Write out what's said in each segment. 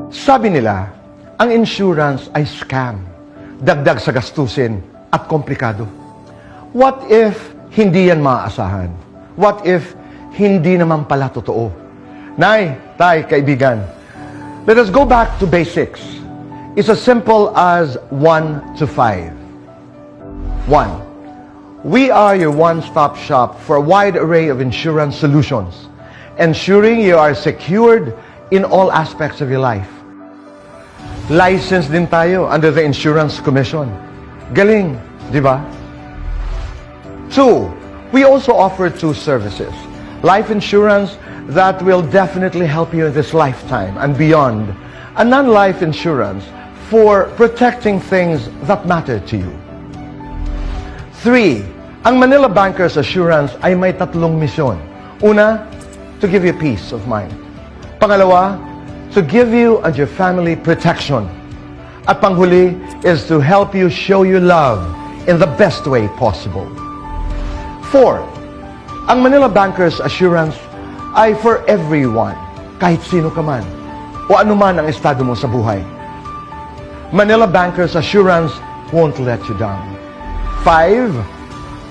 Sabi nila, ang insurance ay scam, dagdag sa gastusin at komplikado. What if hindi yan maaasahan? What if hindi naman pala totoo? Nay, tay, kaibigan, let us go back to basics. It's as simple as 1 to 5. 1. We are your one-stop shop for a wide array of insurance solutions, ensuring you are secured in all aspects of your life. Licensed din tayo under the Insurance Commission. Galing, di ba? 2. We also offer 2 services. Life insurance that will definitely help you in this lifetime and beyond. And non-life insurance for protecting things that matter to you. 3. Ang Manila Bankers Assurance ay may 3 misyon. Una, to give you peace of mind. Pangalawa, to give you and your family protection. At panghuli is to help you show your love in the best way possible. 4. Ang Manila Bankers Assurance ay for everyone, kahit sino ka man, o anuman ang estado mo sa buhay. Manila Bankers Assurance won't let you down. 5.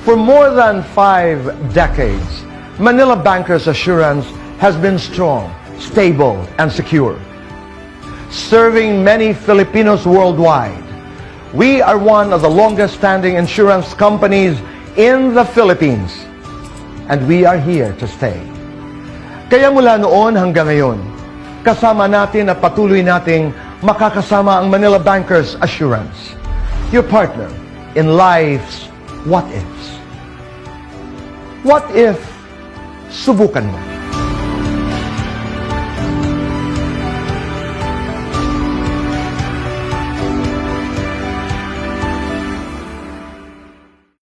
For more than 5 decades, Manila Bankers Assurance has been strong, stable, and secure. Serving many Filipinos worldwide, we are one of the longest-standing insurance companies in the Philippines, and we are here to stay. Kaya mula noon hanggang ngayon, kasama natin at patuloy nating makakasama ang Manila Bankers Assurance, your partner in life's what-ifs. What if subukan mo?